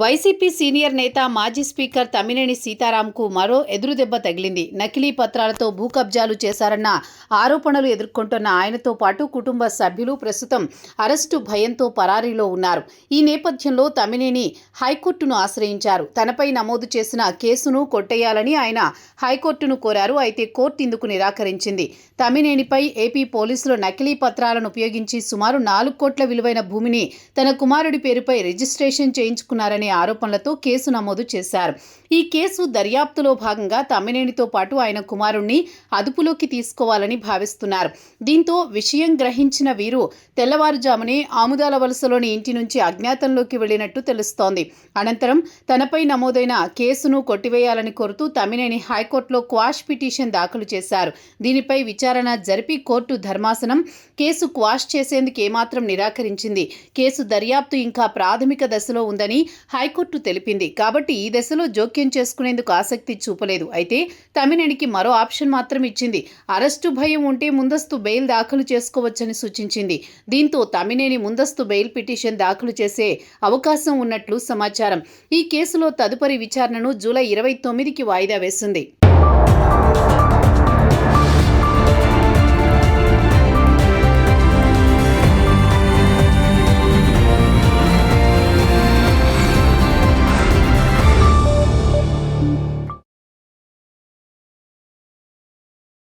YCP senior నేత మాజీ speaker Tammineni సీతారాంకు మరో ఎదురుదెబ్బ తగిలింది. నకిలీ పత్రాలతో భూ కబ్జాలు చేశారన్న ఆరోపణలు ఎదుర్కొంటున్న ఆయనతో పాటు కుటుంబ సభ్యులు ప్రస్తుతం అరెస్టు భయంతో పరారీలో ఉన్నారు. ఈ నేపథ్యంలో తమ్మినేని హైకోర్టును ఆశ్రయించారు. తనపై నమోదు చేసిన కేసును కొట్టేయాలని ఆయన హైకోర్టును కోరారు. అయితే కోర్టు ఇందుకు నిరాకరించింది. తమ్మినేనిపై ఏపీ పోలీసులు నకిలీ పత్రాలను ఉపయోగించి సుమారు 4 కోట్ల విలువైన భూమిని తన కుమారుడి పేరుపై రిజిస్ట్రేషన్ చేయించుకున్నారని ఆరోపణలతో కేసు నమోదు చేశారు. ఈ కేసు దర్యాప్తులో భాగంగా తమ్మినేనితో పాటు ఆయన కుమారుణ్ణి అదుపులోకి తీసుకోవాలని భావిస్తున్నారు. దీంతో విషయం గ్రహించిన వీరు తెల్లవారుజామునే ఆముదాల వలసలోని ఇంటి నుంచి అజ్ఞాతంలోకి వెళ్లినట్టు తెలుస్తోంది. అనంతరం తనపై నమోదైన కేసును కొట్టివేయాలని కోరుతూ తమ్మినేని హైకోర్టులో క్వాష్ పిటిషన్ దాఖలు చేశారు. దీనిపై విచారణ జరిపి కోర్టు ధర్మాసనం కేసు క్వాష్ చేసేందుకు ఏమాత్రం నిరాకరించింది. కేసు దర్యాప్తు ఇంకా ప్రాథమిక దశలో ఉందని హైకోర్టు తెలిపింది. కాబట్టి ఈ దశలో జోక్యం చేసుకునేందుకు ఆసక్తి చూపలేదు. అయితే తమ్మినేనికి మరో ఆప్షన్ మాత్రం ఇచ్చింది. అరెస్టు భయం ఉంటే ముందస్తు బెయిల్ దాఖలు చేసుకోవచ్చని సూచించింది. దీంతో తమ్మినేని ముందస్తు బెయిల్ పిటిషన్ దాఖలు చేసే అవకాశం ఉన్నట్లు సమాచారం. ఈ కేసులో తదుపరి విచారణను జూలై 29కి వాయిదా వేసింది.